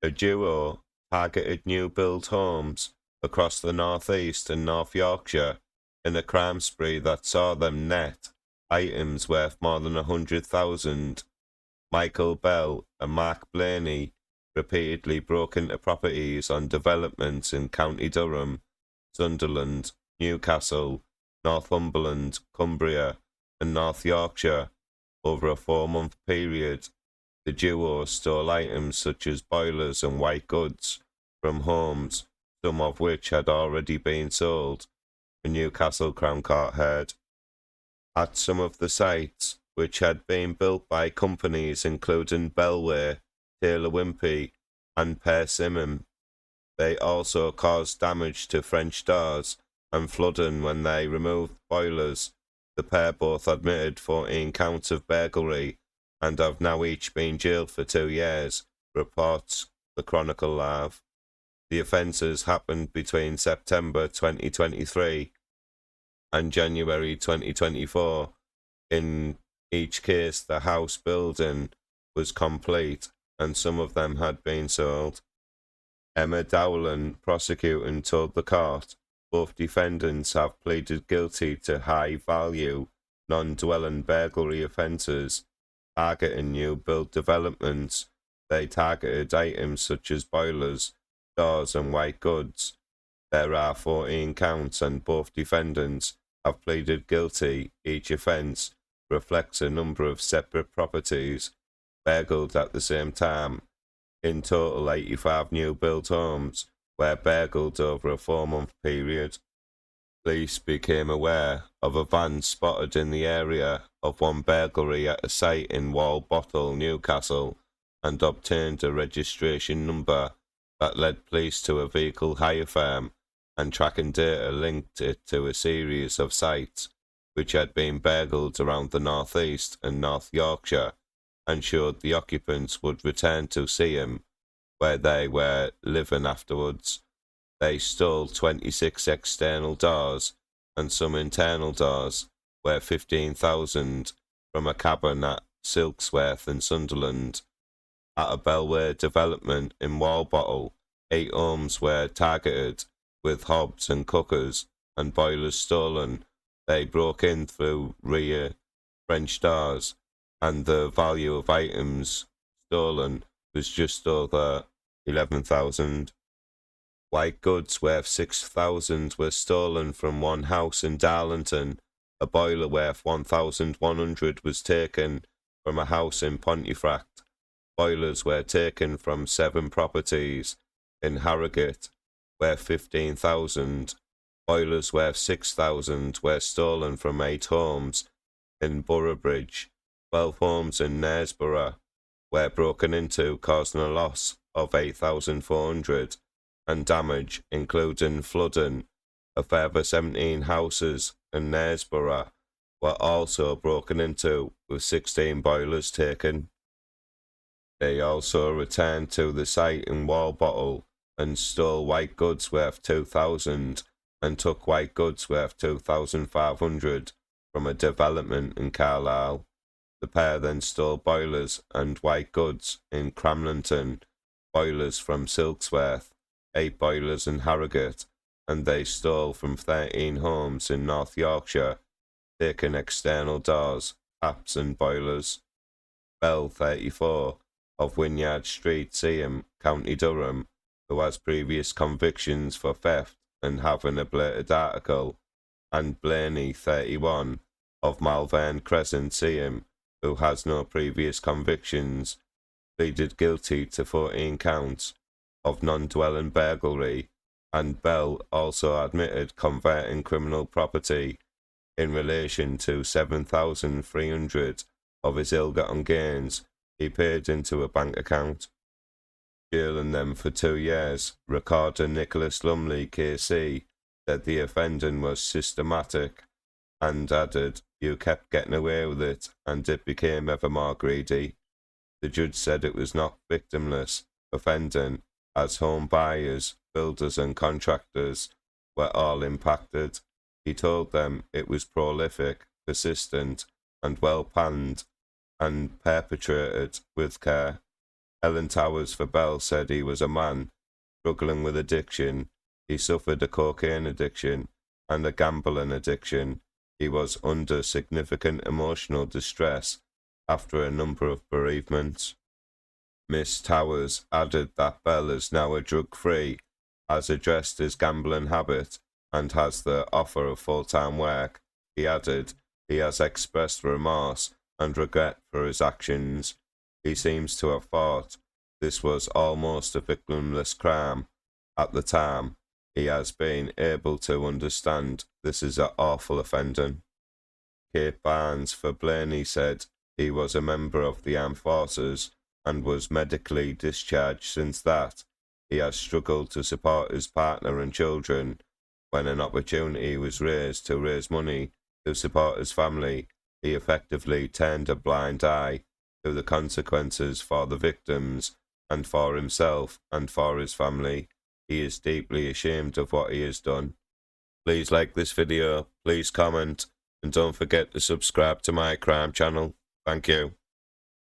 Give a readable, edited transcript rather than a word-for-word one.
A duo targeted new-build homes across the North East and North Yorkshire in a crime spree that saw them net items worth more than 100,000. Michael Bell and Mark Blaney repeatedly broke into properties on developments in County Durham, Sunderland, Newcastle, Northumberland, Cumbria, and North Yorkshire over a 4-month period. The duo stole items such as boilers and white goods from homes, some of which had already been sold, the Newcastle Crown Court heard. At some of the sites, which had been built by companies including Bellway, Taylor Wimpey, and Persimmon, they also caused damage to French doors and flooding when they removed boilers. The pair both admitted 14 counts of burglary and have now each been jailed for 2 years, reports the Chronicle Live. The offences happened between September 2023 and January 2024. In each case, the house building was complete and some of them had been sold. Emma Dowland, prosecuting, told the court both defendants have pleaded guilty to high-value, non-dwelling burglary offences targeting new-build developments. They targeted items such as boilers, doors and white goods. There are 14 counts and both defendants have pleaded guilty. Each offence reflects a number of separate properties burgled at the same time. In total, 85 new-built homes were burgled over a 4-month period. Police became aware of a van spotted in the area of one burglary at a site in Walbottle, Newcastle, and obtained a registration number that led police to a vehicle hire firm, and tracking data linked it to a series of sites which had been burgled around the North East and North Yorkshire, and showed the occupants would return to Seaham, where they were living afterwards. They stole 26 external doors and some internal doors, worth 15,000, from a cabin at Silksworth in Sunderland. At a Bellway development in Walbottle, 8 homes were targeted, with hobs and cookers and boilers stolen. They broke in through rear French doors, and the value of items stolen was just over 11,000. White goods worth 6,000 were stolen from one house in Darlington. A boiler worth 1,100 was taken from a house in Pontefract. Boilers were taken from 7 properties in Harrogate, worth 15,000. Boilers worth 6,000 were stolen from 8 homes in Boroughbridge. 12 homes in Knaresborough were broken into, causing a loss of 8,400 and damage, including flooding. A further 17 houses in Knaresborough were also broken into, with 16 boilers taken. They also returned to the site in Walbottle and stole white goods worth 2,000 and took white goods worth 2,500 from a development in Carlisle. The pair then stole boilers and white goods in Cramlington, boilers from Silksworth, 8 boilers in Harrogate, and they stole from 13 homes in North Yorkshire, taking external doors, taps and boilers. Bell, 34, of Wynyard Street, Seaham, County Durham, who has previous convictions for theft and having a bladed article, and Blaney, 31, of Malvern Crescent, Seaham, who has no previous convictions, pleaded guilty to 14 counts of non-dwelling burglary, and Bell also admitted converting criminal property in relation to 7,300 of his ill-gotten gains he paid into a bank account. Jailing them for 2 years, Recorder Nicholas Lumley KC said the offending was systematic and added, "You kept getting away with it, and it became ever more greedy." The judge said it was not victimless offending, as home buyers, builders and contractors were all impacted. He told them it was prolific, persistent and well planned and perpetrated with care. Ellen Towers for Bell said he was a man struggling with addiction. He suffered a cocaine addiction and a gambling addiction. He was under significant emotional distress after a number of bereavements. Miss Towers added that Bell is now a drug-free, has addressed his gambling habit, and has the offer of full-time work. He added he has expressed remorse and regret for his actions. He seems to have thought this was almost a victimless crime. At the time, he has been able to understand this is an awful offending. Kate Barnes for Blaney said he was a member of the armed forces and was medically discharged since that. He has struggled to support his partner and children. When an opportunity was raised to raise money to support his family, he effectively turned a blind eye to the consequences for the victims and for himself and for his family. He is deeply ashamed of what he has done. Please like this video, please comment, and don't forget to subscribe to my crime channel. Thank you.